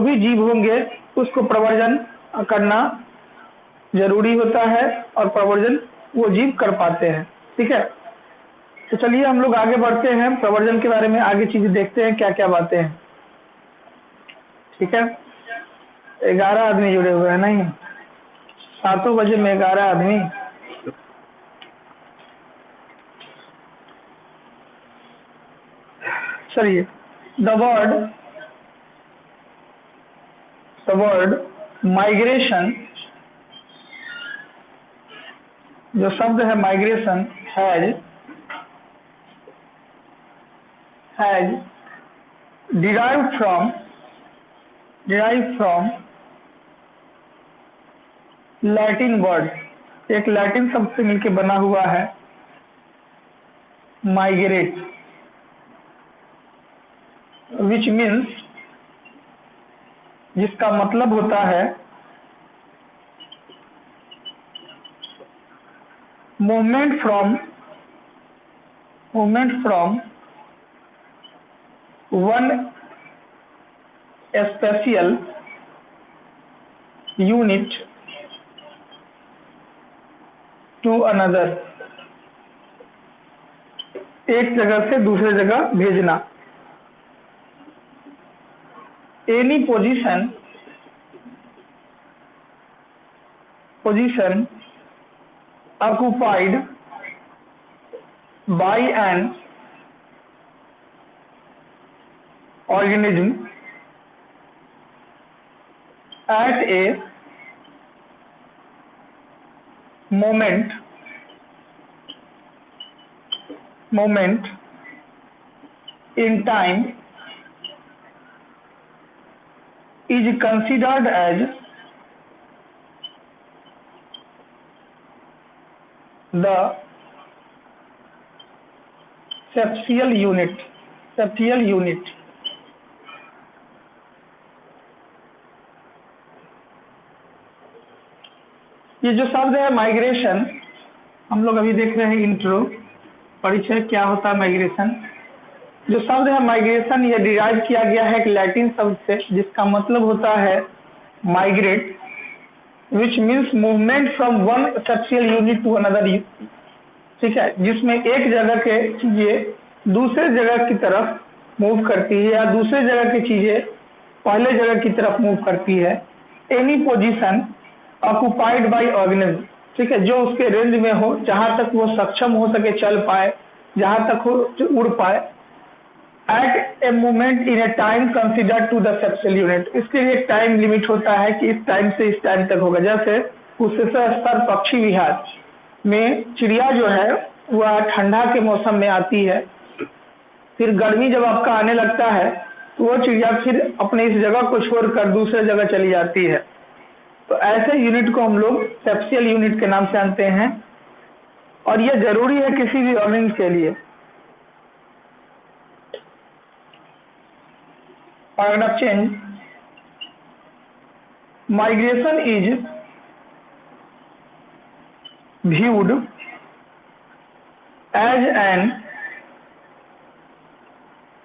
भी जीव होंगे उसको प्रवर्जन करना जरूरी होता है और प्रवर्जन वो जीव कर पाते हैं। ठीक है, तो चलिए हम लोग आगे बढ़ते हैं, प्रवर्जन के बारे में आगे चीजें देखते हैं क्या क्या बातें हैं। ठीक है, 11 आदमी जुड़े हुए हैं, नहीं 7 बजे में 11 आदमी। चलिए, द वर्ड माइग्रेशन, जो शब्द है migration, has derived from Latin word, एक लैटिन शब्द से मिलकर बना हुआ है माइग्रेट, विच मीन्स, जिसका मतलब होता है movement from one spatial unit to another, एक जगह से दूसरे जगह भेजना। Any position occupied by an organism at a moment in time is considered as the septial unit। ये जो शब्द है माइग्रेशन, हम लोग अभी देख रहे हैं इंट्रो परिचय क्या होता है माइग्रेशन। जो शब्द है माइग्रेशन, ये डिराइव किया गया है एक लैटिन शब्द से जिसका मतलब होता है migrate, which means movement from one sexual unit to another. ठीक है, जिसमें एक जगह के चीजें दूसरे जगह की तरफ मूव करती है या दूसरे जगह की चीजें पहले जगह की तरफ मूव करती है। Any position occupied by organism, ठीक है, जो उसके रेंज में हो, जहां तक वो सक्षम हो सके चल पाए, जहां तक हो उड़ पाए। At a moment in a time considered to the sexual unit, इसके लिए एक टाइम लिमिट होता है कि इस टाइम से इस टाइम तक होगा। जैसे उच्चतर स्तर पक्षी विहार में चिड़िया जो है वह ठंडा के मौसम में आती है, फिर गर्मी जब आपका आने लगता है तो वो चिड़िया फिर अपने इस जगह को छोड़कर दूसरे जगह चली जाती है। तो ऐसे यूनिट को हम लोग सेक्सुअल यूनिट के नाम से जानते हैं और यह जरूरी है किसी भी ऑर्गेनिज्म के लिए। Organ of change, migration is viewed as an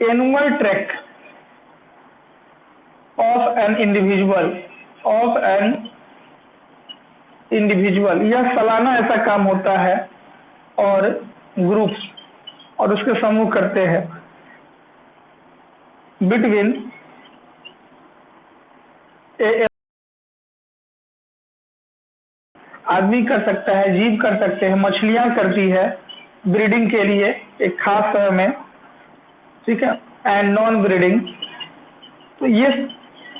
annual trek of an individual। यह सालाना ऐसा काम होता है और ग्रुप्स और उसके समूह करते हैं। बिटवीन आदमी कर सकता है, जीव कर सकते हैं, मछलियां करती है ब्रीडिंग के लिए एक खास समय में। ठीक है, एंड नॉन ब्रीडिंग, तो ये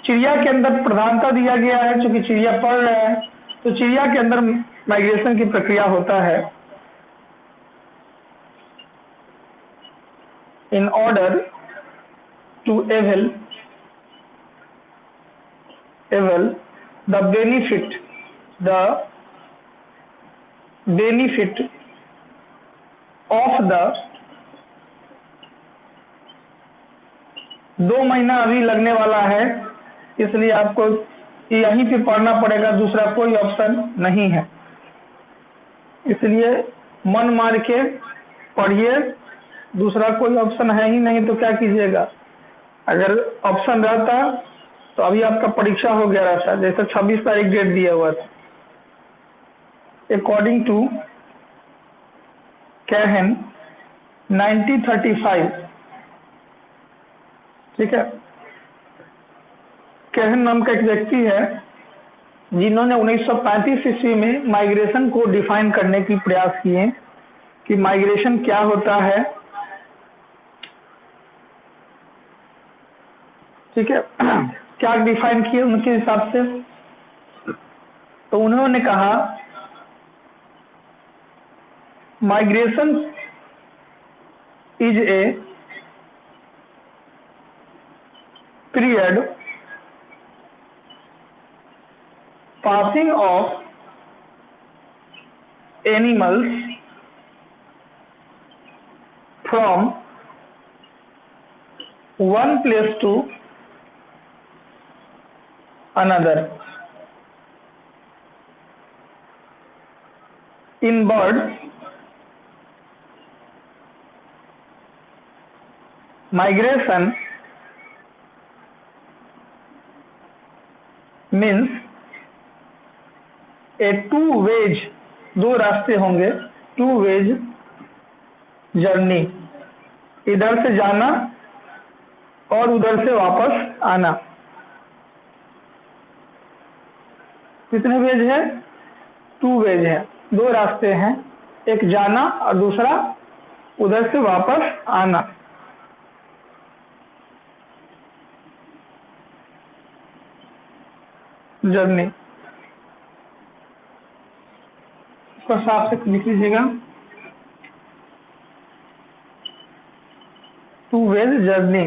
चिड़िया के अंदर प्रधानता दिया गया है क्योंकि चिड़िया पढ़ रहे हैं, तो चिड़िया के अंदर माइग्रेशन की प्रक्रिया होता है। In order to avail the benefit of the 2 महीना अभी लगने वाला है, इसलिए आपको यहीं पे पढ़ना पड़ेगा, दूसरा कोई ऑप्शन नहीं है। इसलिए मन मार के पढ़िए, दूसरा कोई ऑप्शन है ही नहीं तो क्या कीजिएगा। अगर ऑप्शन रहता तो अभी आपका परीक्षा हो गया था, जैसे 26 तारीख डेट दिया हुआ था। अकॉर्डिंग टू कैहन 1935, ठीक है, कैहन नाम का एक व्यक्ति है जिन्होंने 1935 ईस्वी में माइग्रेशन को डिफाइन करने की प्रयास किए कि माइग्रेशन क्या होता है, ठीक है। क्या डिफाइन किए उनके हिसाब से, तो उन्होंने कहा migration is a period passing of animals from one place to another. In birds, migration means a two ways, दो रास्ते होंगे, टू वेज जर्नी, इधर से जाना और उधर से वापस आना। कितने वेज है? टू वेज है, दो रास्ते हैं, एक जाना और दूसरा उधर से वापस आना। जर्नी को साफ से लिख लीजिएगा, टू वेज जर्नी।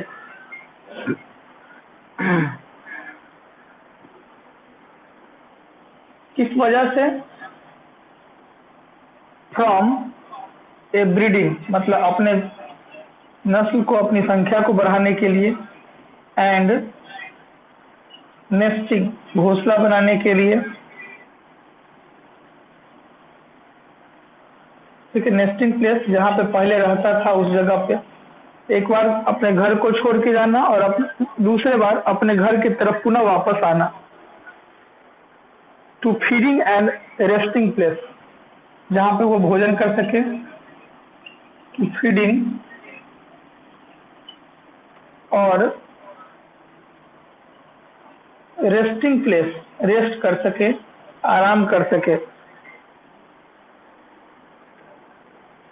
किस वजह से? फ्रॉम ए ब्रीडिंग, मतलब अपने नस्ल को, अपनी संख्या को बढ़ाने के लिए, एंड नेस्टिंग, घोंसला बनाने के लिए, ठीक है। नेस्टिंग प्लेस, जहाँ पे पहले रहता था उस जगह पे एक बार अपने घर को छोड़ के जाना और दूसरे बार अपने घर की तरफ पुनः वापस आना। To feeding and resting place, जहाँ पे वो भोजन कर सके। फीडिंग और रेस्टिंग प्लेस, रेस्ट कर सके, आराम कर सके,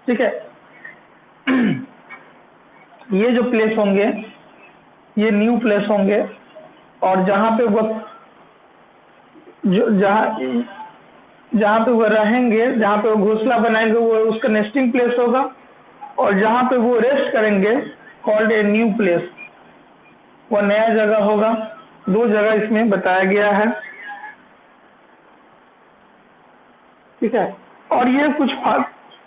ठीक है। ये जो प्लेस होंगे ये न्यू प्लेस होंगे, और जहाँ पे वो जहाँ पे वो रहेंगे, जहाँ पे वो घोंसला बनाएंगे, वो उसका नेस्टिंग प्लेस होगा, और जहाँ पे वो रेस्ट करेंगे कॉल्ड ए न्यू प्लेस, वो नया जगह होगा। दो जगह इसमें बताया गया है, ठीक है। और ये कुछ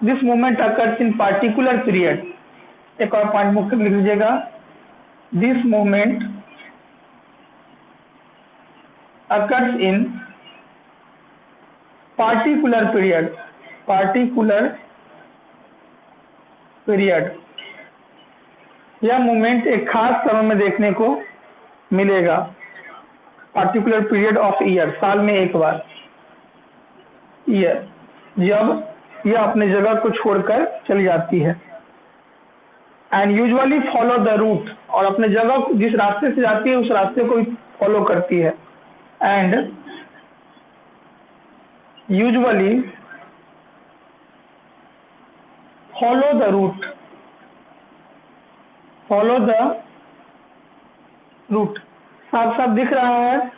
this movement occurs in particular period, एक और पॉइंट मुख्य लिख लीजिएगा, this movement occurs in particular period, particular period, यह मूवमेंट एक खास समय में देखने को मिलेगा। पार्टिकुलर पीरियड ऑफ ईयर, साल में एक बार, ईयर, जब यह अपने जगह को छोड़कर चली जाती है। And usually follow the route, और अपने जगह जिस रास्ते से जाती है उस रास्ते को फॉलो करती है। And usually follow the route, follow the route, साफ साफ दिख रहा है।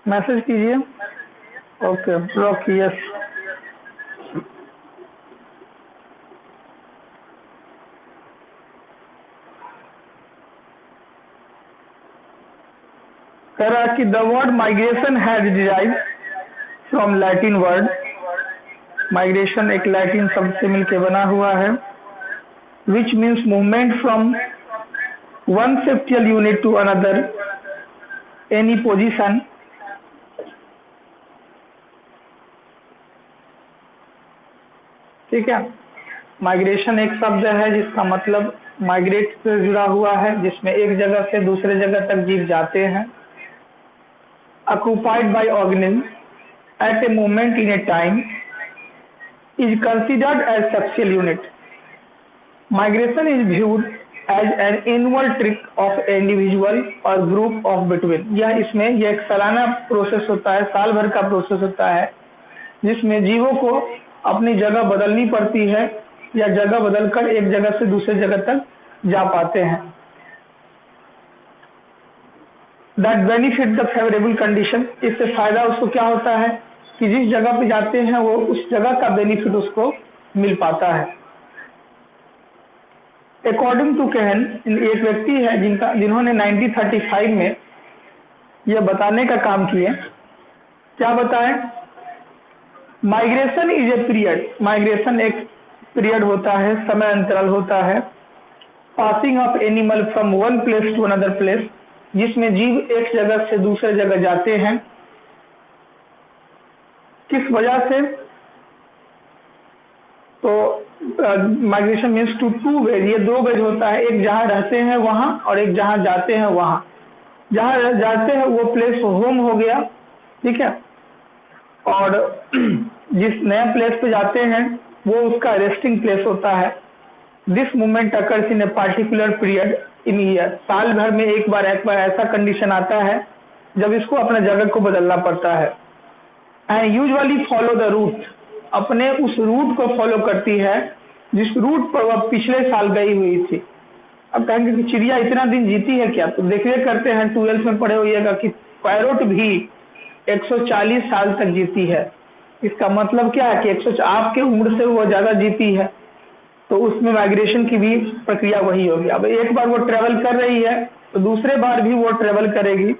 मैसेज कीजिए। Okay, block, yes. कह रहा है कि the word migration has derived from Latin word, migration एक लैटिन शब्द से मिलकर बना हुआ है, which means movement from one spatial unit to another, any position, ठीक है। माइग्रेशन एक शब्द है जिसका मतलब माइग्रेट से जुड़ा हुआ है, जिसमें एक जगह से दूसरे जगह तक जीव जाते हैं। occupied by organism at a moment in a time is considered as sexual unit. Migration is viewed as an annual trip of individual or group of between। यह एक सालाना प्रोसेस होता है, साल भर का प्रोसेस होता है, जिसमें जीवों को अपनी जगह बदलनी पड़ती है या जगह बदलकर एक जगह से दूसरे जगह तक जा पाते हैं। That benefit the favourable condition, इससे फायदा उसको क्या होता है कि जिस जगह पे जाते हैं वो उस जगह का बेनिफिट उसको मिल पाता है। अकॉर्डिंग टू केहन, एक व्यक्ति है जिन्होंने 1935 में यह बताने का काम किए। क्या बताएं? Migration is a period, migration एक पीरियड होता है, समय अंतराल होता है। Passing of animal from one place to another place, जिसमें जीव एक जगह से दूसरे जगह जाते हैं। किस वजह से? तो माइग्रेशन मीन्स टू वेज, ये दो वेज होता है, एक जहाँ रहते हैं वहाँ और एक जहाँ जाते हैं वहाँ। जहाँ जाते हैं वो प्लेस होम हो गया, ठीक है, और जिस नया प्लेस पे जाते हैं वो उसका रेस्टिंग प्लेस होता है। This movement occurs in a particular period in year, साल भर में एक बार ऐसा कंडीशन आता है जब इसको अपना जगह को बदलना पड़ता है। And usually follow the route, अपने उस रूट को फॉलो करती है जिस रूट पर वह पिछले साल गई हुई थी। अब कहेंगे कि चिड़िया इतना दिन जीती है क्या? तो देखिए करते हैं, 12th में पढ़े होइएगा कि पैरोट भी 140 साल तक जीती है। इसका मतलब क्या है कि 100 आपके उम्र से वो ज्यादा जीती है, तो उसमें माइग्रेशन की भी प्रक्रिया वही होगी। अब एक बार वो ट्रेवल कर रही है तो दूसरे बार भी वो ट्रेवल करेगी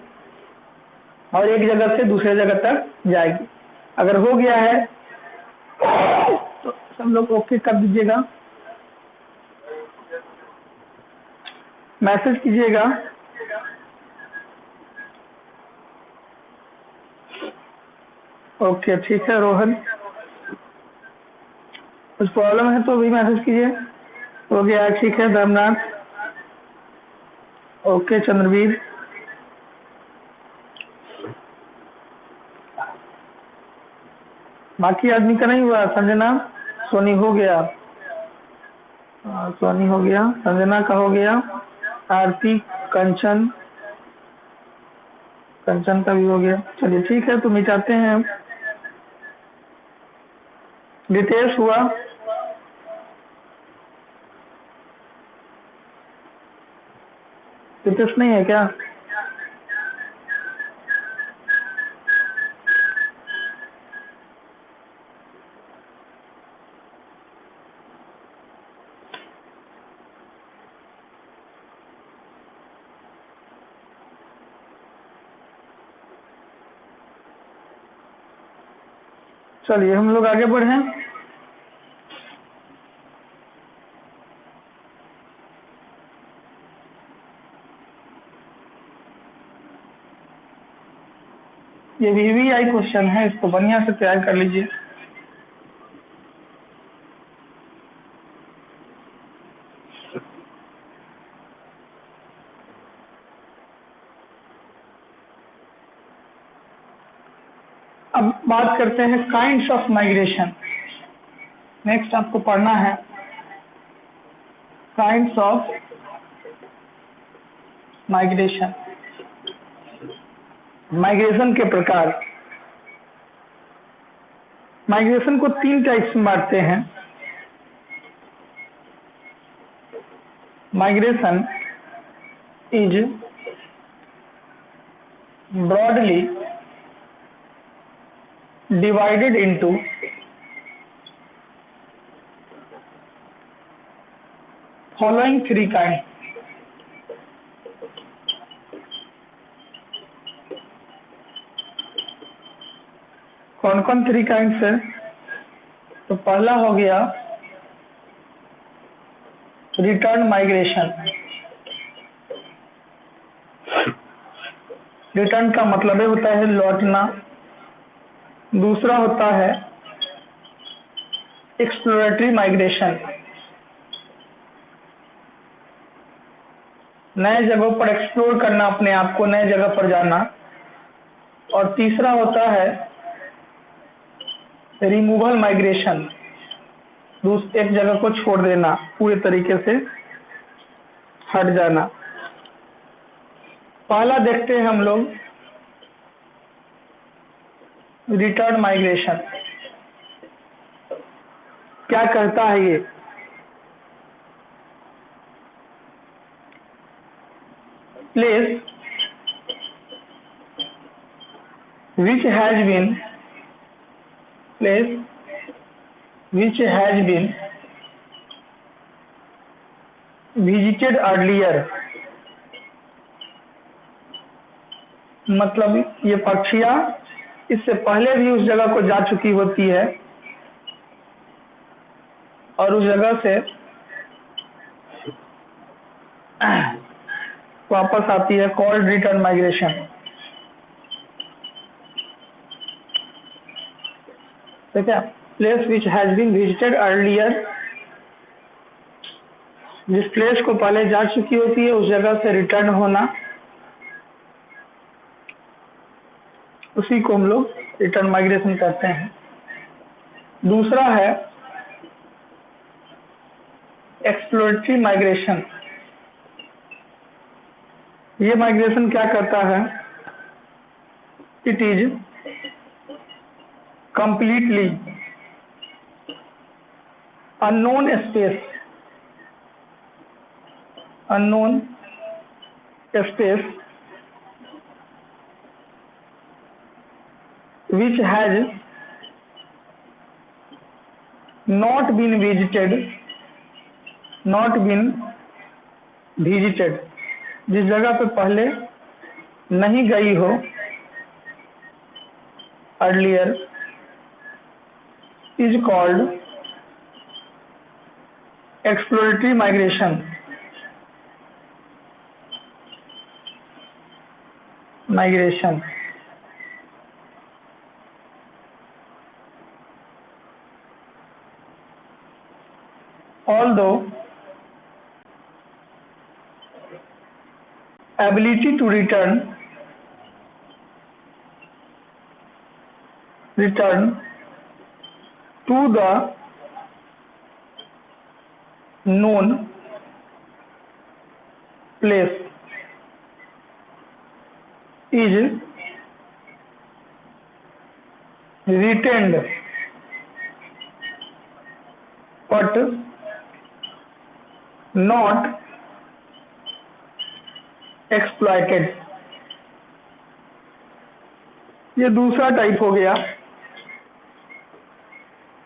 और एक जगह से दूसरे जगह तक जाएगी। अगर हो गया है तो सब लोग ओके कर दीजिएगा, मैसेज कीजिएगा। ओके ठीक है रोहन, कुछ प्रॉब्लम है तो भी मैसेज कीजिए। हो गया ठीक है धर्मनाथ, ओके चंद्रवीर, बाकी आदमी का नहीं हुआ। संजना, सोनी हो गया, सोनी हो गया, संजना का हो गया, आरती, कंचन, कंचन का भी हो गया। चलिए ठीक है तो मिटाते हैं। रितेश हुआ, रितेश नहीं है क्या? चलिए हम लोग आगे बढ़े। ये VVI क्वेश्चन है, इसको बढ़िया से तैयार कर लीजिए। अब बात करते हैं काइंड्स ऑफ माइग्रेशन। नेक्स्ट आपको पढ़ना है काइंड्स ऑफ माइग्रेशन, माइग्रेशन के प्रकार। माइग्रेशन को 3 टाइप्स में बांटते हैं। Migration is broadly divided into following 3 kinds। कौन कौन 3 kinds है? तो पहला हो गया रिटर्न माइग्रेशन। रिटर्न का मतलब है होता है लौटना। दूसरा होता है एक्सप्लोरेटरी माइग्रेशन। नए जगहों पर एक्सप्लोर करना, अपने आप को नए जगह पर जाना। और तीसरा होता है रिमूवल माइग्रेशन, एक जगह को छोड़ देना, पूरे तरीके से हट जाना। पहला देखते हैं हम लोग रिटर्न माइग्रेशन क्या करता है। ये place which has been place which has been visited earlier, मतलब ये पक्षियाँ इससे पहले भी उस जगह को जा चुकी होती है और उस जगह से वापस आती है, कॉल्ड रिटर्न माइग्रेशन। ठीक है, place which has been visited earlier, जिस प्लेस को पहले जा चुकी होती है उस जगह से रिटर्न होना, उसी को हम लोग रिटर्न माइग्रेशन कहते हैं। दूसरा है एक्सप्लोरेटरी माइग्रेशन। ये माइग्रेशन क्या करता है, it is completely unknown space which has not been visited, जिस जगह पे पहले नहीं गई हो earlier, is called exploratory migration। Although ability to return to the known place is retained but not exploited। ये दूसरा टाइप हो गया।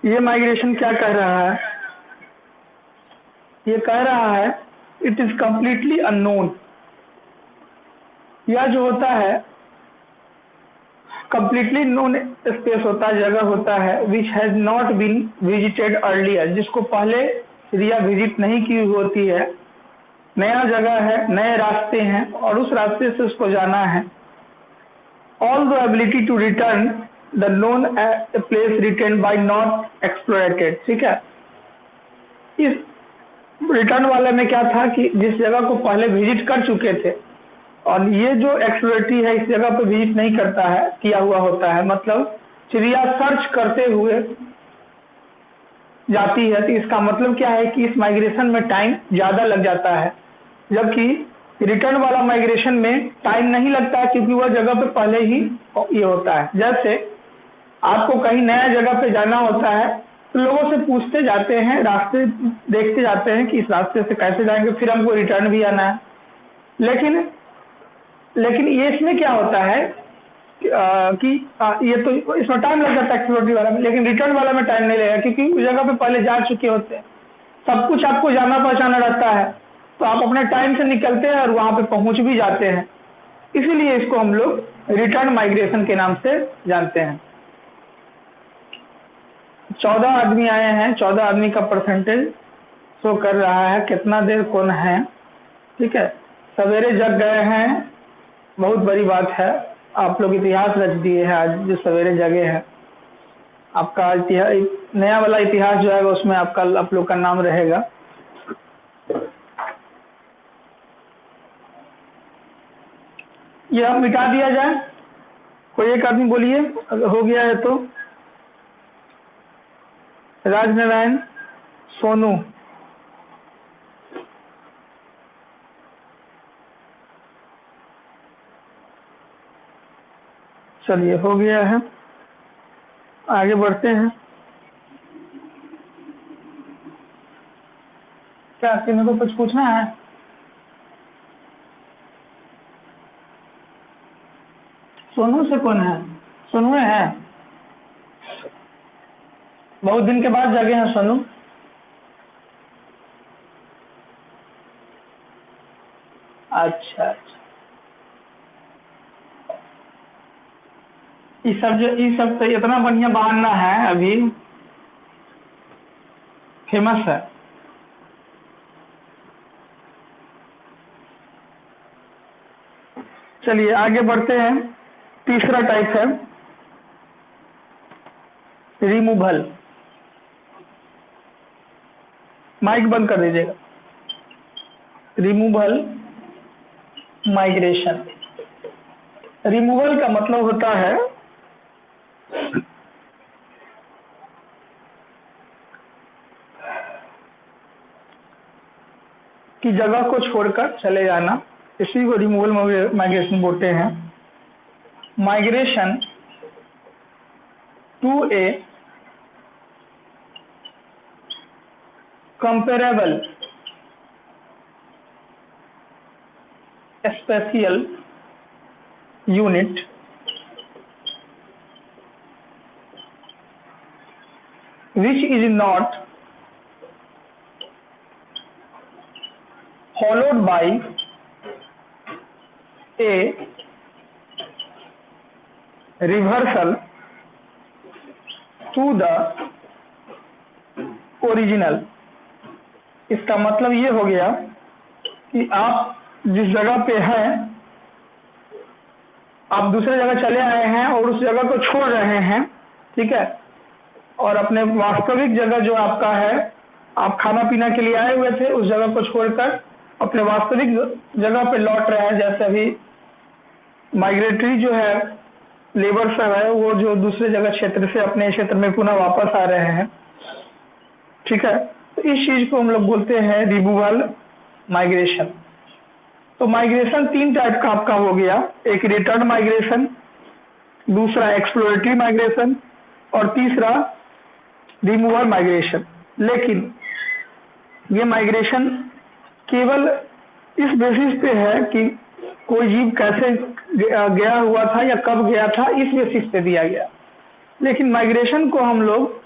ये माइग्रेशन क्या कह रहा है, ये कह रहा है इट इज कंप्लीटली अननोन। यह जो होता है कंप्लीटली नोन स्पेस होता है, जगह होता है which has not been visited earlier, जिसको पहले रिया विजिट नहीं की होती है। नया जगह है, नए रास्ते हैं और उस रास्ते से उसको जाना है। All the ability to return the known place retain by not explorated. ठीक है, इस रिटर्न वाले में क्या था कि जिस जगह को पहले विजिट कर चुके थे, और ये जो एक्सप्लोरेटरी है इस जगह पे विजिट नहीं करता है, किया हुआ होता है, मतलब चिड़िया सर्च करते हुए जाती है। तो इसका मतलब क्या है कि इस माइग्रेशन में टाइम ज्यादा लग जाता है, जबकि रिटर्न वाला माइग्रेशन में टाइम नहीं लगता है क्योंकि वह जगह पे पहले ही ये होता है। जैसे आपको कहीं नया जगह पे जाना होता है तो लोगों से पूछते जाते हैं, रास्ते देखते जाते हैं कि इस रास्ते से कैसे जाएंगे, फिर हमको रिटर्न भी आना है। लेकिन ये इसमें क्या होता है कि ये तो इसमें टाइम लग जाता है एक्सप्लोरेटरी वाला में, लेकिन रिटर्न वाला में टाइम नहीं लगेगा क्योंकि उस जगह पे पहले जा चुके होते हैं। सब कुछ आपको जाना पहचाना रहता है तो आप अपने टाइम से निकलते हैं और वहां पे पहुंच भी जाते हैं। इसीलिए इसको हम लोग रिटर्न माइग्रेशन के नाम से जानते हैं। 14 आदमी आए हैं, 14 आदमी का परसेंटेज शो कर रहा है कितना देर कौन है। ठीक है, सवेरे जग गए हैं, बहुत बड़ी बात है। आप लोग इतिहास रच दिए हैं आज जो सवेरे जगे हैं। आपका इतिहास, नया वाला इतिहास जो है उसमें आप लोग का नाम रहेगा। ये अब मिटा दिया जाए, कोई एक आदमी बोलिए अगर हो गया है तो। राजनारायण, सोनू, चलिए हो गया है, आगे बढ़ते हैं। क्या किसी को कुछ पूछना है? सोनू से कौन है? सोनू है? बहुत दिन के बाद जगे हैं सोनू। अच्छा अच्छा, ये सब तो इतना बढ़िया बहाना है, अभी फेमस है। चलिए आगे बढ़ते हैं। तीसरा टाइप है रिमूवल। माइक बंद कर दीजिएगा। Removal migration. रिमूवल का मतलब होता है कि जगह को छोड़कर चले जाना, इसी को रिमूवल माइग्रेशन बोलते हैं। Migration to a comparable spatial unit which is not followed by a reversal to the original। इसका मतलब ये हो गया कि आप जिस जगह पे हैं, आप दूसरे जगह चले आए हैं और उस जगह को छोड़ रहे हैं, ठीक है, और अपने वास्तविक जगह जो आपका है, आप खाना पीना के लिए आए हुए थे, उस जगह को छोड़कर अपने वास्तविक जगह पे लौट रहे हैं। जैसे अभी माइग्रेटरी जो है लेबर सब है, वो जो दूसरे जगह क्षेत्र से अपने क्षेत्र में पुनः वापस आ रहे हैं, ठीक है, तो इस चीज को हम लोग बोलते हैं रिमूवल माइग्रेशन। तो माइग्रेशन तीन टाइप का आपका हो गया, एक रिटर्न माइग्रेशन, दूसरा एक्सप्लोरेटरी माइग्रेशन और तीसरा रिमूवल माइग्रेशन। लेकिन ये माइग्रेशन केवल इस बेसिस पे है कि कोई जीव कैसे गया हुआ था या कब गया था, इस बेसिस पे दिया गया। लेकिन माइग्रेशन को हम लोग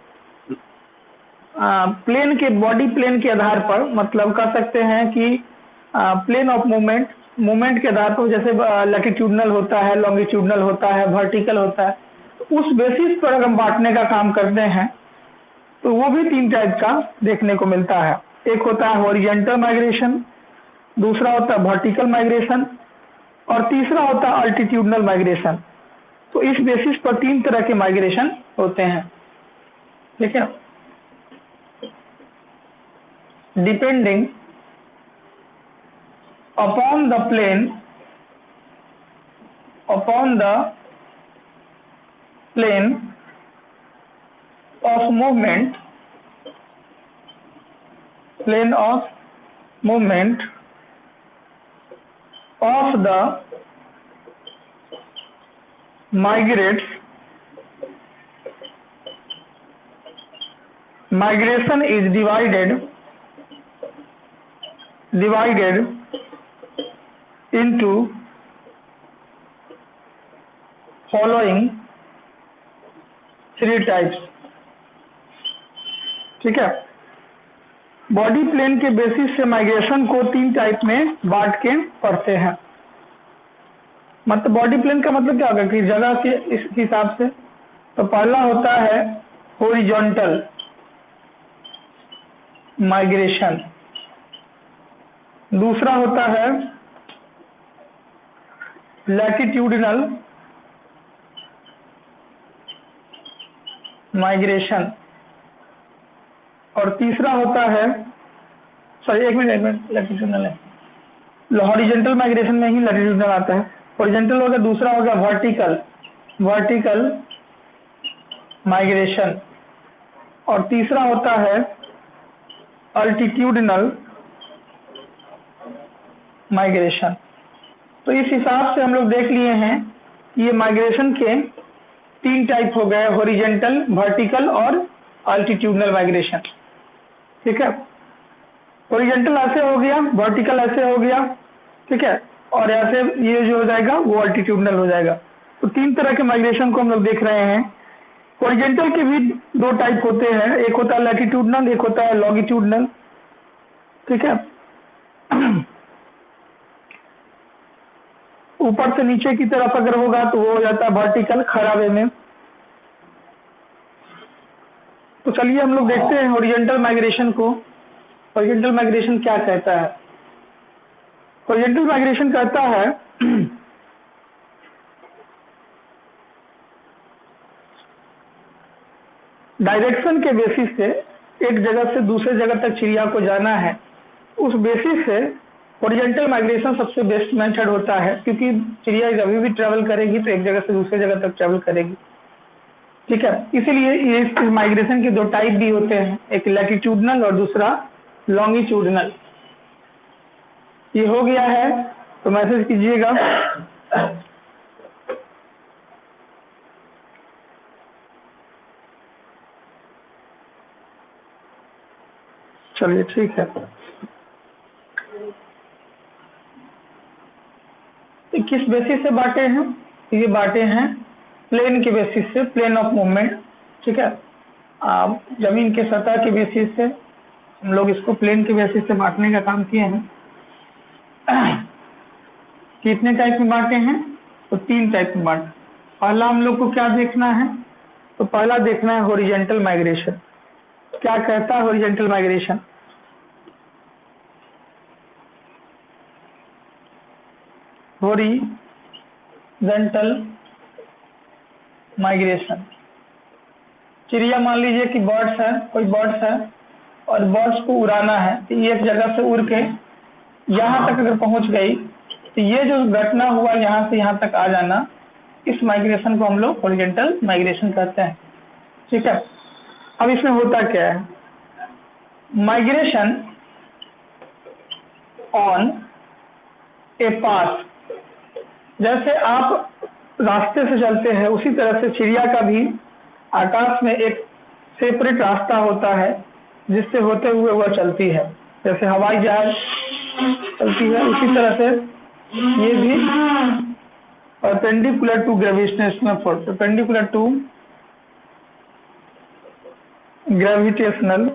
प्लेन के बॉडी प्लेन के आधार पर मतलब कर सकते हैं कि प्लेन ऑफ मूवमेंट के आधार पर, जैसे लैटिट्यूडनल होता है, लॉन्गिट्यूडनल होता है, वर्टिकल होता है, तो उस बेसिस पर अगर हम बांटने का काम करते हैं तो वो भी तीन टाइप का देखने को मिलता है। एक होता है हॉरिजॉन्टल माइग्रेशन, दूसरा होता है वर्टिकल माइग्रेशन और तीसरा होता है अल्टीट्यूडनल माइग्रेशन। तो इस बेसिस पर तीन तरह के माइग्रेशन होते हैं, ठीक है। Depending upon the plane of movement of the migration is divided into following three types, ठीक है। बॉडी प्लेन के बेसिस से माइग्रेशन को तीन टाइप में बांट के पढ़ते हैं। मतलब बॉडी प्लेन का मतलब क्या होगा कि जगह के इस हिसाब से। तो पहला होता है हॉरिजॉन्टल माइग्रेशन, दूसरा होता है लैटिट्यूडिनल माइग्रेशन और तीसरा होता है, सॉरी एक मिनट, लैटिट्यूडनल है, हॉरिजॉन्टल माइग्रेशन में ही लैटिट्यूडनल आता है। हॉरिजॉन्टल हो गया, दूसरा हो गया वर्टिकल, वर्टिकल माइग्रेशन, और तीसरा होता है अल्टीट्यूडनल माइग्रेशन। तो इस हिसाब से हम लोग देख लिए हैं कि ये माइग्रेशन के 3 टाइप हो गए, हॉरिजॉन्टल, वर्टिकल और अल्टीट्यूडनल माइग्रेशन। ठीक है, हॉरिजॉन्टल ऐसे हो गया, वर्टिकल ऐसे हो गया, ठीक है, और ऐसे ये जो हो जाएगा वो अल्टीट्यूडनल हो जाएगा। तो 3 तरह के माइग्रेशन को हम लोग देख रहे हैं। हॉरिजॉन्टल के भी 2 टाइप होते हैं, एक होता है लैटिट्यूडनल, एक होता है लॉन्गिट्यूडनल। ठीक है, ऊपर से नीचे की तरफ अगर होगा तो वो हो जाता है वर्टिकल, खड़ा वे में। तो चलिए हम लोग देखते हैं हॉरिजॉन्टल माइग्रेशन को। हॉरिजॉन्टल माइग्रेशन क्या कहता है? हॉरिजॉन्टल माइग्रेशन कहता है डायरेक्शन के बेसिस से एक जगह से दूसरे जगह तक चिड़िया को जाना है, उस बेसिस से हॉरिजॉन्टल माइग्रेशन सबसे बेस्ट मेथड होता है, क्योंकि चिड़िया जब भी ट्रेवल करेगी तो एक जगह से दूसरे जगह तक ट्रेवल करेगी। ठीक है, इसीलिए इस माइग्रेशन के 2 टाइप भी होते हैं, एक लैटिट्यूडनल और दूसरा लॉन्गिट्यूडनल। ये हो गया है तो मैसेज कीजिएगा। चलिए ठीक है, तो किस बेसिस से बांटे हैं? ये बांटे हैं प्लेन के बेसिस से, प्लेन ऑफ मूवमेंट। ठीक है, जमीन के सतह के बेसिस से हम लोग इसको प्लेन के बेसिस से बांटने का काम किए हैं। कितने टाइप में बांटे हैं? तो 3 टाइप में बांटे। पहला हम लोग को क्या देखना है? तो पहला देखना है हॉरिजॉन्टल माइग्रेशन। क्या कहता है हॉरिजॉन्टल माइग्रेशन? हॉरिजॉन्टल माइग्रेशन, चिड़िया मान लीजिए कि बर्ड्स है, कोई बर्ड्स है और बर्ड्स को उड़ाना है, तो एक जगह से उड़ के यहाँ तक अगर पहुंच गई तो ये जो घटना हुआ यहाँ से यहाँ तक आ जाना, इस माइग्रेशन को हम लोग हॉरिजॉन्टल माइग्रेशन कहते हैं। ठीक है, अब इसमें होता क्या है? माइग्रेशन ऑन ए पाथ, जैसे आप रास्ते से चलते हैं उसी तरह से चिड़िया का भी आकाश में एक सेपरेट रास्ता होता है जिससे होते हुए वह चलती है। जैसे हवाई जहाज चलती है उसी तरह से ये भी perpendicular to gravitational force, perpendicular to gravitational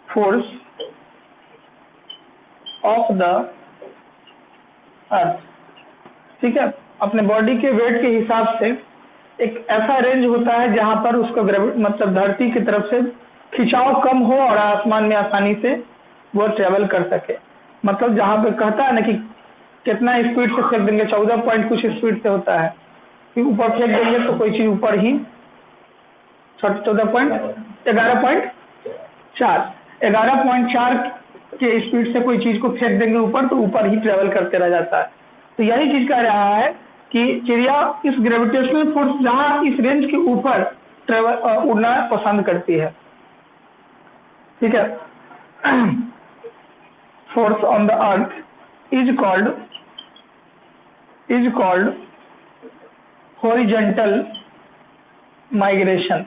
force of the earth. ठीक है, अपने बॉडी के वेट के हिसाब से एक ऐसा रेंज होता है जहां पर उसका मतलब धरती की तरफ से खिंचाव कम हो और आसमान में आसानी से वो ट्रेवल कर सके। मतलब जहां पे कहता है ना कि कितना स्पीड से फेंक देंगे, 14 पॉइंट कुछ स्पीड से होता है कि ऊपर फेंक देंगे तो कोई चीज ऊपर ही 11.4 के स्पीड से कोई चीज को फेंक देंगे ऊपर तो ऊपर ही ट्रेवल करते रह जाता है। तो यही चीज कह रहा है कि चिड़िया इस ग्रेविटेशनल फोर्स जहां इस रेंज के ऊपर ट्रेवल उड़ना पसंद करती है। ठीक है, force on the earth is called horizontal migration.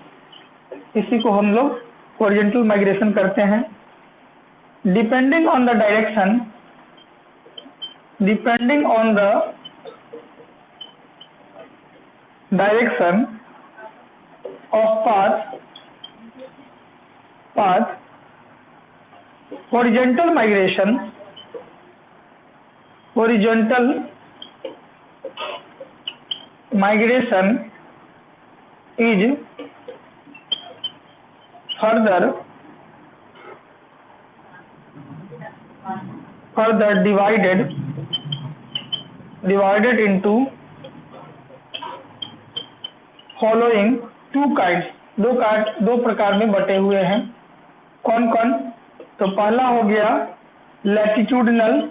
इसी को हम लोग हॉरिजॉन्टल माइग्रेशन करते हैं। Depending on the direction, depending on the direction of path horizontal migration is further divided into following 2 kinds, दो प्रकार में बटे हुए हैं। कौन कौन? तो पहला हो गया लैटिट्यूडनल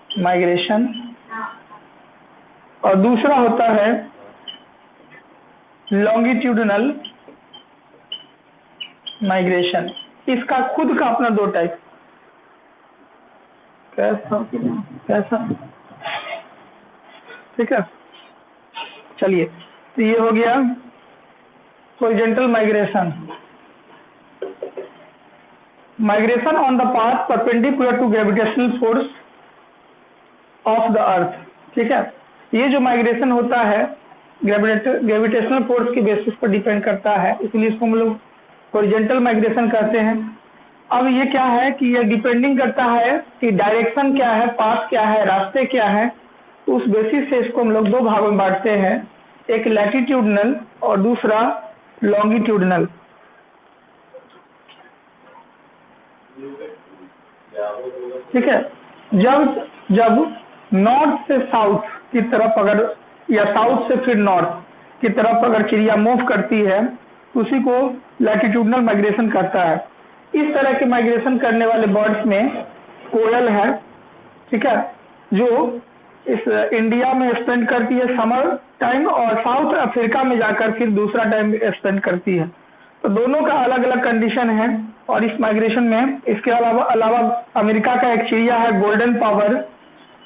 माइग्रेशन, और दूसरा होता है लॉन्गिट्यूडनल माइग्रेशन। इसका खुद का अपना दो टाइप। कैसा कैसा, ठीक है। चलिए, तो ये हो गया horizontal migration. Migration on the path perpendicular to gravitational force of the earth, ठीक है। ये जो माइग्रेशन होता है ग्रेविटेशनल फोर्स के बेसिस पर डिपेंड करता है, इसलिए इसको हम लोग हॉरिजॉन्टल माइग्रेशन कहते हैं। अब ये क्या है कि ये डिपेंडिंग करता है कि डायरेक्शन क्या है, पाथ क्या है, रास्ते क्या है। तो उस बेसिस से इसको हम लोग दो भागों में बांटते हैं, एक लैटिट्यूडनल और दूसरा लॉन्गिट्यूडनल। ठीक है। जब जब नॉर्थ से साउथ की तरफ अगर, या साउथ से फिर नॉर्थ की तरफ अगर चिड़िया मूव करती है, उसी को लैटिट्यूडनल माइग्रेशन कहता है। इस तरह के माइग्रेशन करने वाले बर्ड्स में कोयल है, ठीक है, जो इस इंडिया में स्पेंड करती है समर टाइम, और साउथ अफ्रीका में जाकर फिर दूसरा टाइम स्पेंड करती है। तो दोनों का अलग अलग कंडीशन है। और इस माइग्रेशन में इसके अलावा अमेरिका का एक चिड़िया है गोल्डन पावर,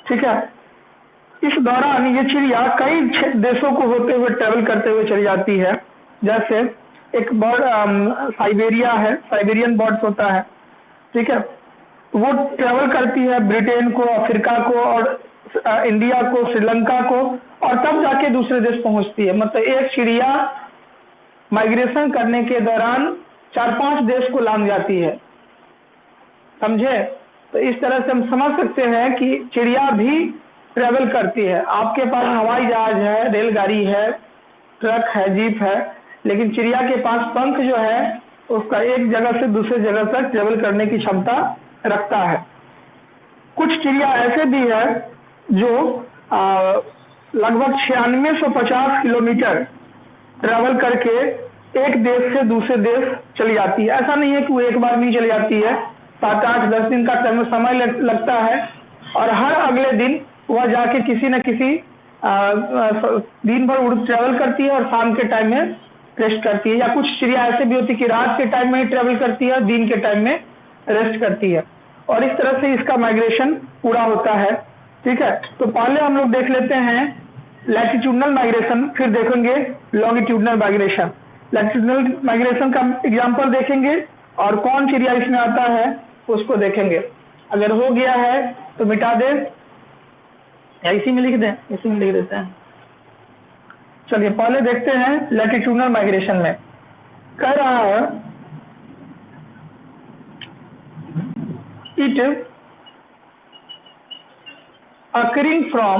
ठीक है। इस दौरान ये चिड़िया कई देशों को होते हुए ट्रेवल करते हुए चली जाती है। जैसे एक बर्ड साइबेरिया है, साइबेरियन बर्ड्स होता है, ठीक है। वो ट्रेवल करती है ब्रिटेन को, अफ्रीका को, और इंडिया को, श्रीलंका को, और तब जाके दूसरे देश पहुंचती है। मतलब एक चिड़िया माइग्रेशन करने के दौरान 4-5 देश को लांग जाती है, समझे। तो इस तरह से हम समझ सकते हैं कि चिड़िया भी ट्रेवल करती है। आपके पास हवाई जहाज है, रेलगाड़ी है, ट्रक है, जीप है, लेकिन चिड़िया के पास पंख जो है उसका एक जगह से दूसरे जगह तक ट्रेवल करने की क्षमता रखता है। कुछ चिड़िया ऐसे भी है जो लगभग 9650 किलोमीटर ट्रेवल करके एक देश से दूसरे देश चली जाती है। ऐसा नहीं है कि वो एक बार नहीं चली जाती है, 7-8-10 दिन का समय लगता है, और हर अगले दिन वह जाके किसी न किसी दिन भर ट्रेवल करती है और शाम के टाइम में रेस्ट करती है। या कुछ चिड़िया ऐसे भी होती है कि रात के टाइम में ट्रेवल करती है, दिन के टाइम में रेस्ट करती है, और इस तरह से इसका माइग्रेशन पूरा होता है, ठीक है। तो पहले हम लोग देख लेते हैं लैटिट्यूडनल माइग्रेशन, फिर देखेंगे लॉन्गिट्यूडनल माइग्रेशन। लैटिट्यूडनल माइग्रेशन का एग्जांपल देखेंगे और कौन चिड़िया इसमें आता है उसको देखेंगे। अगर हो गया है तो मिटा दे, या इसी में लिख दें, इसी में लिख देते हैं। चलिए पहले देखते हैं लैटिट्यूडनल माइग्रेशन में। कह रहा है it occurring from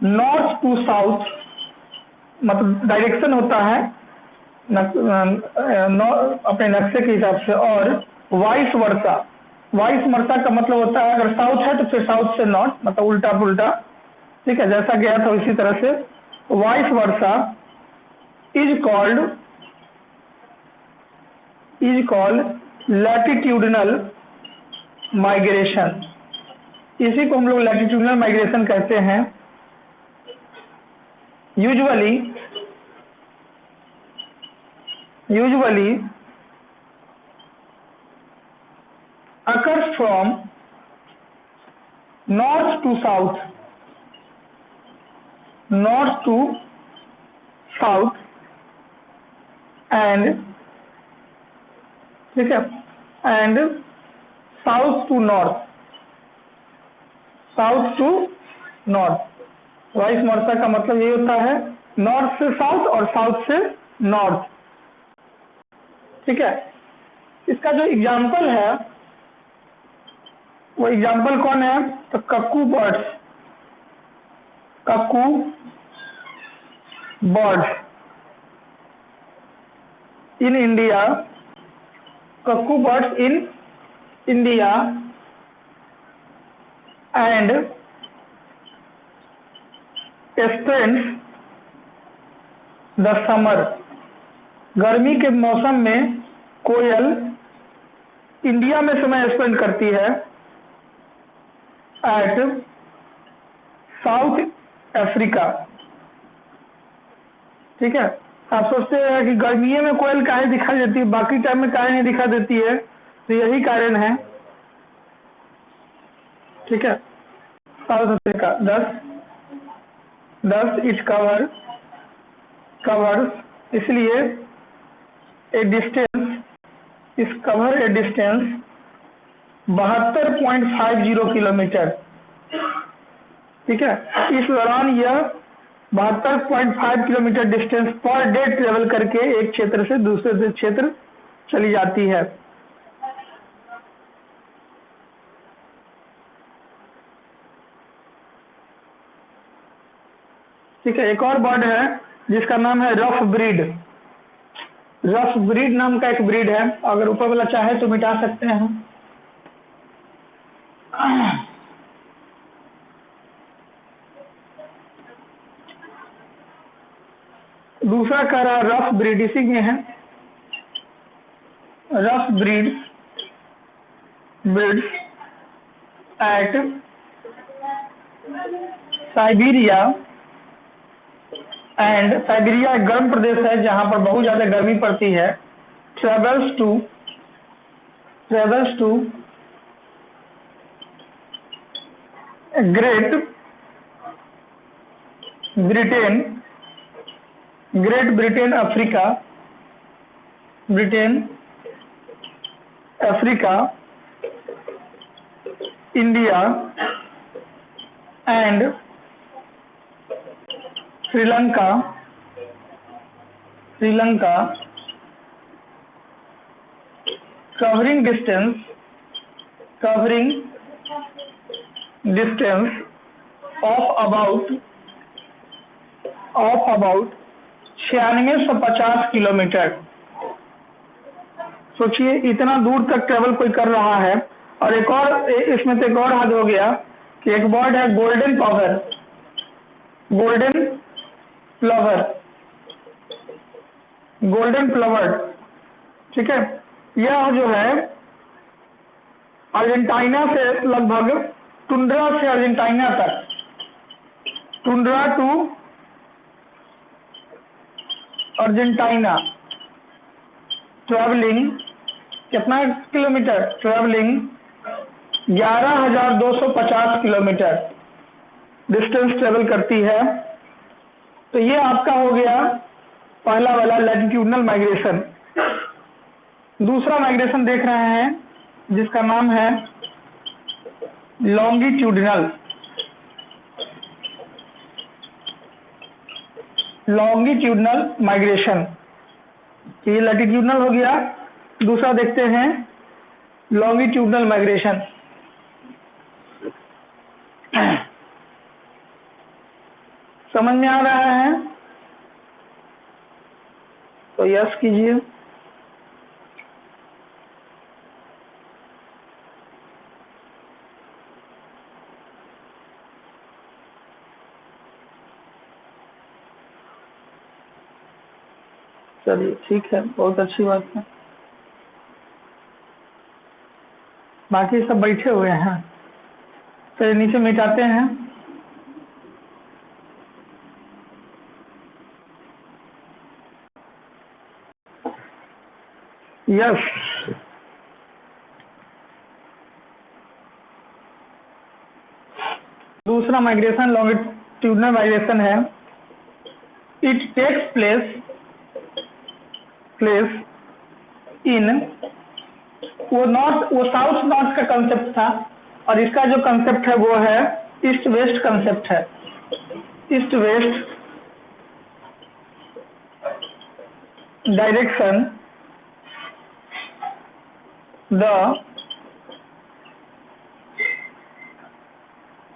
north to south, मतलब डायरेक्शन होता है अपने नक्शे के हिसाब से, और वाइस वर्सा। वाइस वर्सा का मतलब होता है अगर साउथ है तो फिर साउथ से नॉर्थ, मतलब उल्टा पुल्टा, ठीक है, जैसा गया था इसी तरह से। Vice versa is called latitudinal migration. इसी को हम लोग लैटिट्यूडनल माइग्रेशन कहते हैं। Usually occurs from north to south and, ठीक है, and south to north. Vice versa का मतलब ये होता है नॉर्थ से साउथ और साउथ से नॉर्थ, ठीक है। इसका जो एग्जाम्पल है वो एग्जाम्पल कौन है, तो cuckoo birds in India, cuckoo birds in India and spends the summer. गर्मी के मौसम में कोयल इंडिया में समय स्पेंड करती है एट साउथ अफ्रीका। ठीक है, आप सोचते हैं कि गर्मियों में कोयल काहे दिखाई देती है, बाकी टाइम में काहे नहीं दिखा देती है, तो यही कारण है। ठीक है, साउथ अफ्रीका 10 इट कवर्स, इसलिए ए डिस्टेंस इस कवर ए डिस्टेंस 72.50 किलोमीटर। ठीक है, इस दौरान यह 72.5 kilometre distance per day travel करके एक क्षेत्र से दूसरे क्षेत्र चली जाती है। ठीक है, एक और बर्ड है जिसका नाम है रफ ब्रीड। रफ ब्रीड नाम का एक ब्रीड है, अगर ऊपर वाला चाहे तो मिटा सकते हैं। दूसरा कह रहा रफ ब्रीड, इसी में है ruff breeds at Siberia, and Siberia एक गर्म प्रदेश है जहां पर बहुत ज्यादा गर्मी पड़ती है। Travels to Great Britain Africa, India and Sri Lanka covering distance of about 9650 kilometer. सोचिए इतना दूर तक ट्रेवल कोई कर रहा है। और एक और इसमें तो एक और हद हो गया कि एक बर्ड है गोल्डन प्लवर। ठीक है, यह जो है अर्जेंटीना से लगभग टुंड्रा से अर्जेंटीना तक, टुंड्रा टू अर्जेंटीना ट्रैवलिंग कितना kilometre, travelling 11,250 kilometre distance travel करती है। तो ये आपका हो गया पहला वाला लैटिट्यूडनल माइग्रेशन। दूसरा माइग्रेशन देख रहे हैं जिसका नाम है लॉन्गिट्यूडनल माइग्रेशन। ये लैटिट्यूडनल हो गया, दूसरा देखते हैं लॉन्गिट्यूडनल माइग्रेशन। समझ में आ रहा है तो यस कीजिए। चलिए ठीक है, बहुत अच्छी बात है। बाकी सब बैठे हुए हैं, चलिए नीचे मिटाते हैं। यस, दूसरा माइग्रेशन लॉन्गिट्यूडनल माइग्रेशन है। इट टेक्स प्लेस इन, वो साउथ नॉर्थ का कंसेप्ट था और इसका जो कंसेप्ट है वो है ईस्ट वेस्ट कंसेप्ट है। East west direction, the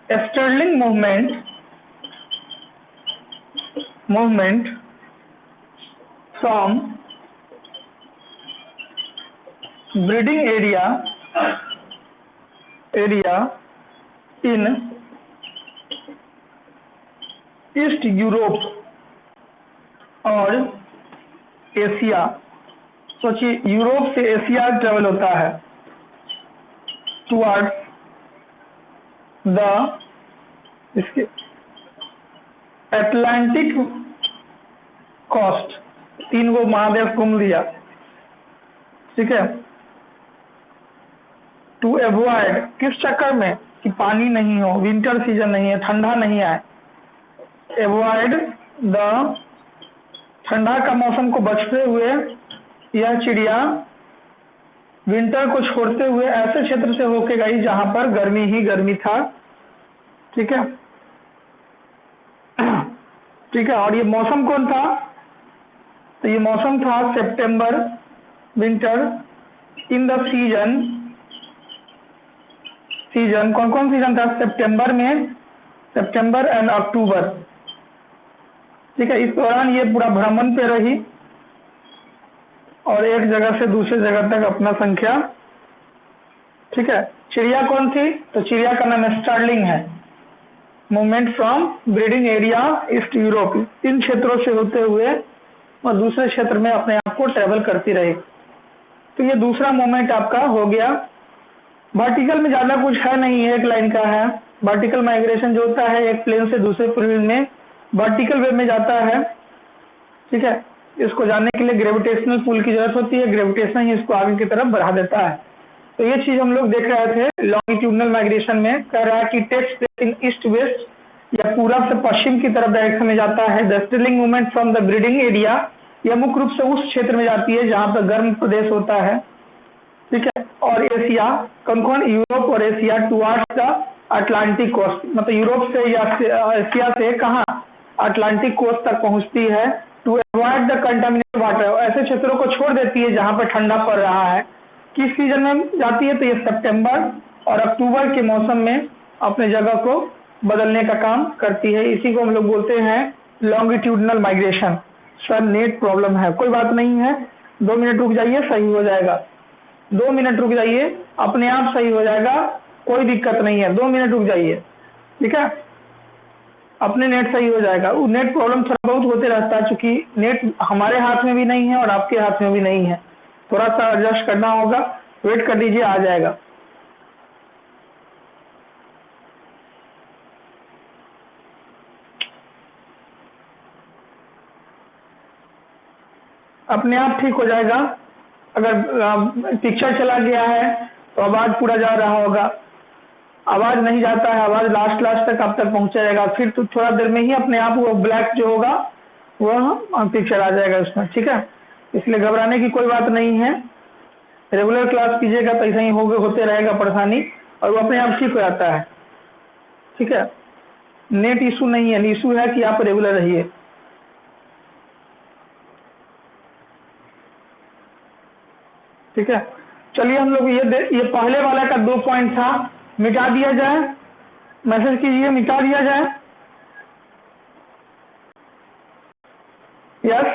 starling movement from breeding area in east Europe और एशिया। सोचिए यूरोप से एशिया ट्रेवल होता है टुवर्ड्स द इसके अटलांटिक कोस्ट, 3 गो महादेव घूम लिया, ठीक है। टू अवॉइड, किस चक्कर में कि पानी नहीं हो, विंटर सीजन नहीं है, ठंडा नहीं आए, अवॉइड द, ठंडा का मौसम को बचते हुए यह चिड़िया विंटर को छोड़ते हुए ऐसे क्षेत्र से होके गई जहां पर गर्मी ही गर्मी था, ठीक है। ठीक है, और ये मौसम कौन था, तो ये मौसम था सितंबर, विंटर इन द सीजन कौन कौन सीजन था, सितंबर में, सितंबर एंड अक्टूबर, ठीक है। इस दौरान ये पूरा भ्रमण पे रही और एक जगह से दूसरे जगह तक अपना संख्या, ठीक है। चिड़िया कौन थी, तो चिड़िया का नाम स्टार्लिंग है। Movement from breeding area east Europe, इन क्षेत्रों से होते हुए और दूसरे क्षेत्र में अपने आप को ट्रेवल करती रही। तो ये दूसरा मूवमेंट आपका हो गया। वर्टिकल में ज्यादा कुछ है नहीं, एक लाइन का है। वर्टिकल माइग्रेशन जो होता है एक प्लेन से दूसरे प्लेन में वर्टिकल वे में जाता है, ठीक है। इसको जाने के लिए ग्रेविटेशनल पुल की जरूरत होती है, ग्रेविटेशन ही इसको आगे की तरफ बढ़ा देता है। तो ये चीज हम लोग देख रहे थे लॉन्गिट्यूडनल माइग्रेशन में, कह रहा है कि takes place in east west या पूरब से पश्चिम की तरफ डायरेक्शन में जाता है। The Stilling movement from the breeding area, यह मुख्य रूप से उस क्षेत्र में जाती है जहां पर गर्म प्रदेश होता है, ठीक है। और एशिया, कौन कौन, यूरोप और Asia towards the Atlantic coast, मतलब यूरोप से या एशिया से कहाँ, अटलांटिक कोस्ट तक पहुंचती है। To avoid the contaminated water, ऐसे क्षेत्रों को छोड़ देती है जहां पर ठंडा पड़ रहा है। किस सीजन में जाती है, तो ये सितंबर और अक्टूबर के मौसम में अपने जगह को बदलने का काम करती है। इसी को हम लोग बोलते हैं longitudinal migration. Sir net problem है, कोई बात नहीं है, 2 मिनट रुक जाइए, सही हो जाएगा। 2 मिनट रुक जाइए, अपने आप सही हो जाएगा, कोई दिक्कत नहीं है। 2 मिनट रुक जाइए, ठीक है, अपने नेट सही हो जाएगा। वो नेट प्रॉब्लम थोड़ा बहुत होते रहता है, क्योंकि नेट हमारे हाथ में भी नहीं है और आपके हाथ में भी नहीं है, थोड़ा सा एडजस्ट करना होगा। वेट कर दीजिए, आ जाएगा। अपने आप ठीक हो जाएगा। अगर पिक्चर चला गया है तो आवाज पूरा जा रहा होगा, आवाज नहीं जाता है, आवाज लास्ट तक आप तक पहुंचाएगा, फिर तो थोड़ा देर में ही अपने आप वो ब्लैक जो होगा वह पिक्चर आ जाएगा उसमें, ठीक है। इसलिए घबराने की कोई बात नहीं है, रेगुलर क्लास कीजिएगा तो ऐसा ही होते रहेगा परेशानी, और वो अपने आप ठीक हो जाता है, ठीक है। नेट इशू नहीं है, इशू है कि आप रेगुलर रहिए। ठीक है, चलिए हम लोग ये पहले वाला का 2 पॉइंट था, मिटा दिया जाए, मैसेज कीजिए मिटा दिया जाए। Yes,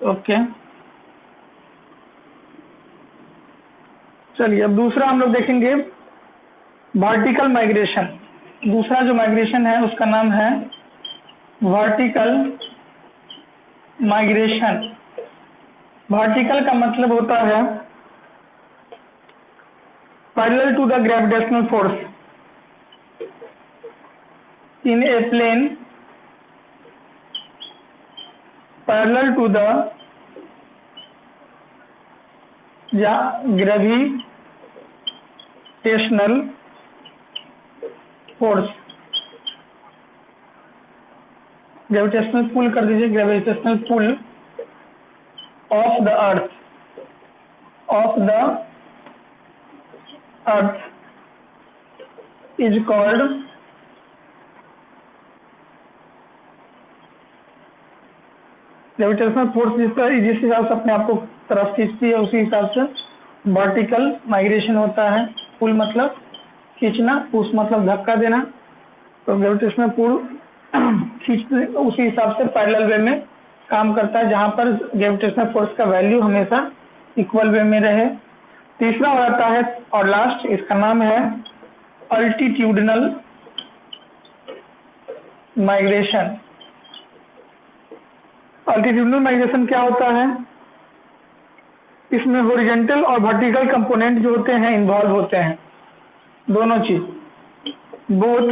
okay. चलिए अब दूसरा हम लोग देखेंगे वर्टिकल माइग्रेशन। दूसरा जो माइग्रेशन है उसका नाम है वर्टिकल माइग्रेशन। वर्टिकल का मतलब होता है parallel to the gravitational force in a plane, parallel to the gravitational force. Gravitational pull कर दीजिए, gravitational pull of the earth, of the earth is called gravitational force. जिस हिसाब से अपने आप को तरफ खींचती है उसी हिसाब से वर्टिकल माइग्रेशन होता है। पुल मतलब खींचना, पुश मतलब धक्का देना, तो ग्रेविटेशनल पुल खींचते उसी हिसाब से पैरेलल वे में काम करता है, जहां पर ग्रेविटेशनल फोर्स का वैल्यू हमेशा इक्वल वे में रहे। तीसरा हो जाता है और लास्ट, इसका नाम है अल्टीट्यूडनल माइग्रेशन। अल्टीट्यूडनल माइग्रेशन क्या होता है? इसमें हॉरिजॉन्टल और वर्टिकल कंपोनेंट जो होते हैं इन्वॉल्व होते हैं, दोनों चीज, बोथ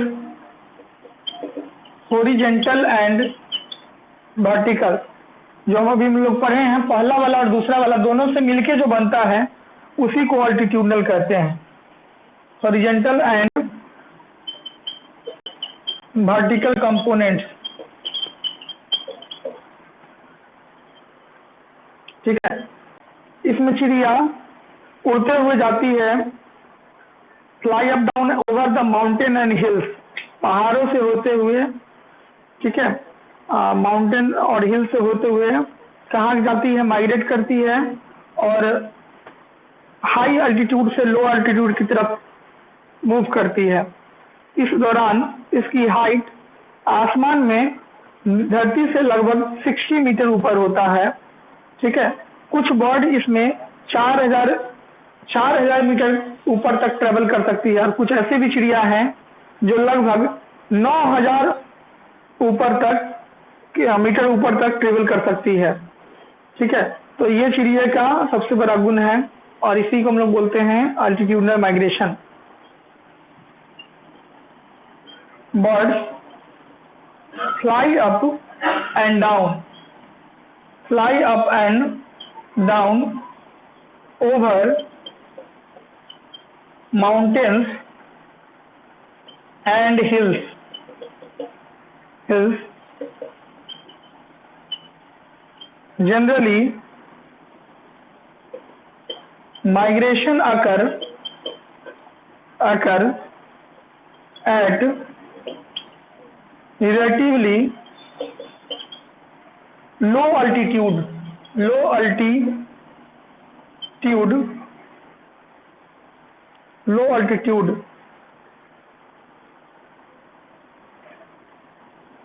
हॉरिजॉन्टल एंड वर्टिकल। जो हम अभी हम लोग पढ़े हैं, पहला वाला और दूसरा वाला दोनों से मिलके जो बनता है उसी को अल्टीट्यूडनल कहते हैं, हॉरिजॉन्टल एंड वर्टिकल कंपोनेंट्स। ठीक है, इसमें चिड़िया उड़ते हुए जाती है, fly up down over the mountain and hills, पहाड़ों से होते हुए, ठीक है, माउंटेन और हिल से होते हुए कहाँ जाती है? माइग्रेट करती है और हाई अल्टीट्यूड से लो अल्टीट्यूड की तरफ मूव करती है। इस दौरान इसकी हाइट आसमान में धरती से लगभग 60 मीटर ऊपर होता है। ठीक है, कुछ बर्ड इसमें 4000 मीटर ऊपर तक ट्रेवल कर सकती है और कुछ ऐसे भी चिड़िया हैं जो लगभग 9000 ऊपर तक मीटर ऊपर तक ट्रेवल कर सकती है। ठीक है, तो ये चिड़िया का सबसे बड़ा गुण है और इसी को हम लोग बोलते हैं altitudinal migration. Birds fly up and down, fly up and down over mountains and hills generally migration occur at relatively low altitude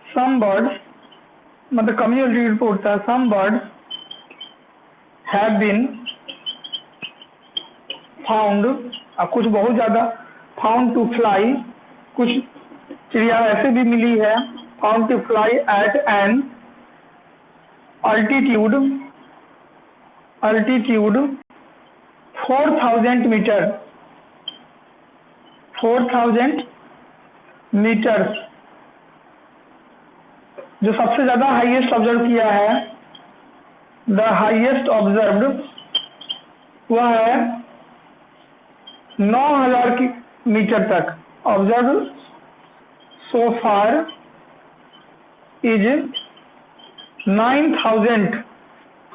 some birds, मतलब कम्युनिटी रिपोर्ट था, some birds have been found, कुछ बहुत ज़्यादा found to fly, कुछ चिड़िया ऐसे भी मिली है found to fly at an altitude 4000 meters. जो सबसे ज्यादा हाईएस्ट ऑब्जर्व किया है, द हाईएस्ट ऑब्जर्व्ड, वह है 9000 मीटर तक। Observe so far is 9000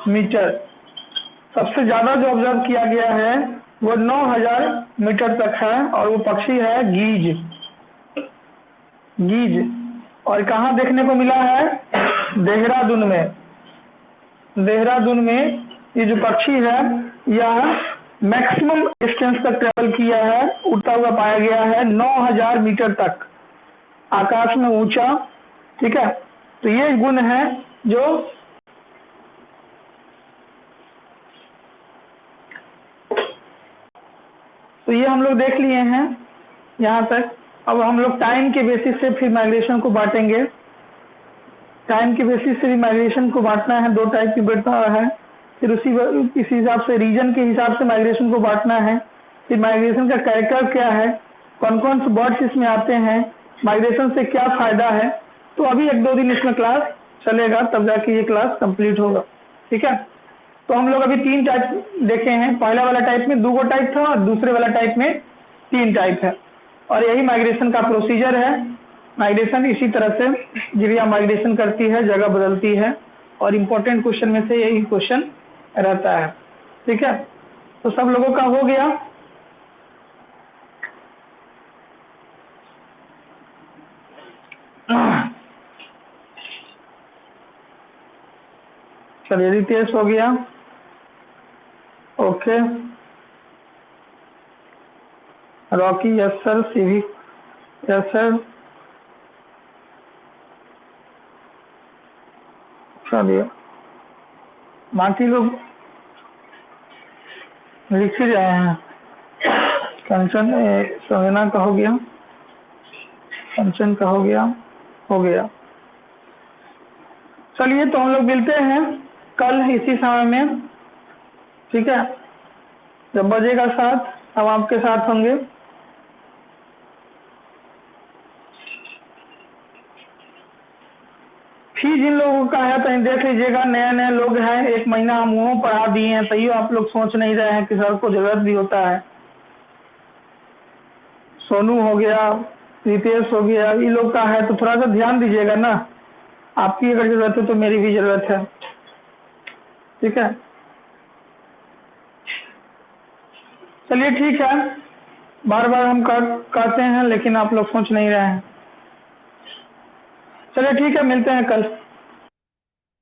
meter. सबसे ज्यादा जो ऑब्जर्व किया गया है वो 9000 मीटर तक है और वो पक्षी है गीज। और कहाँ देखने को मिला है? देहरादून में ये जो पक्षी है यह मैक्सिमम डिस्टेंस तक ट्रेवल किया है, उड़ता हुआ पाया गया है 9000 मीटर तक आकाश में ऊंचा। ठीक है, तो ये गुण है जो तो ये हम लोग देख लिए हैं यहाँ तक। अब हम लोग टाइम के बेसिस से फिर माइग्रेशन को बांटेंगे। टाइम के बेसिस से भी माइग्रेशन को बांटना है, दो टाइप की बढ़ता है। फिर इस हिसाब से रीजन के हिसाब से माइग्रेशन को बांटना है। फिर माइग्रेशन का कैरेक्टर क्या है, कौन कौन से बर्ड्स इसमें आते हैं, माइग्रेशन से क्या फायदा है। तो अभी 1-2 दिन इसमें क्लास चलेगा, तब जाके ये क्लास कंप्लीट होगा। ठीक है, तो हम लोग अभी 3 टाइप देखे हैं। पहला वाला टाइप में 2 टाइप था और दूसरे वाला टाइप में 3 टाइप है और यही माइग्रेशन का प्रोसीजर है। माइग्रेशन इसी तरह से चिड़िया माइग्रेशन करती है, जगह बदलती है और इम्पोर्टेंट क्वेश्चन में से यही क्वेश्चन रहता है। ठीक है, तो सब लोगों का हो गया। चलिए, रितेश हो गया, okay. Rocky yes sir, civic yes sir. चलिए, बाकी लोग लिख ही रहे हैं। कंचन सोहेना का हो गया, कंचन का हो गया, हो गया। चलिए तो हम लोग मिलते हैं कल इसी समय में, ठीक है। जब बजेगा 7 हम आपके साथ होंगे। फी जिन लोगों का है कहीं देख लीजिएगा, नए नए लोग हैं, 1 महीना हम वो पढ़ा दिए हैं, तैयो आप लोग सोच नहीं रहे हैं कि सर को जरूरत भी होता है। सोनू हो गया, रितेश हो गया, ये लोग का है तो थोड़ा सा ध्यान दीजिएगा ना। आपकी अगर जरूरत है तो मेरी भी जरूरत है, ठीक है। चलिए ठीक है, बार बार हम कहते हैं लेकिन आप लोग सोच नहीं रहे हैं। चलिए ठीक है, मिलते हैं कल।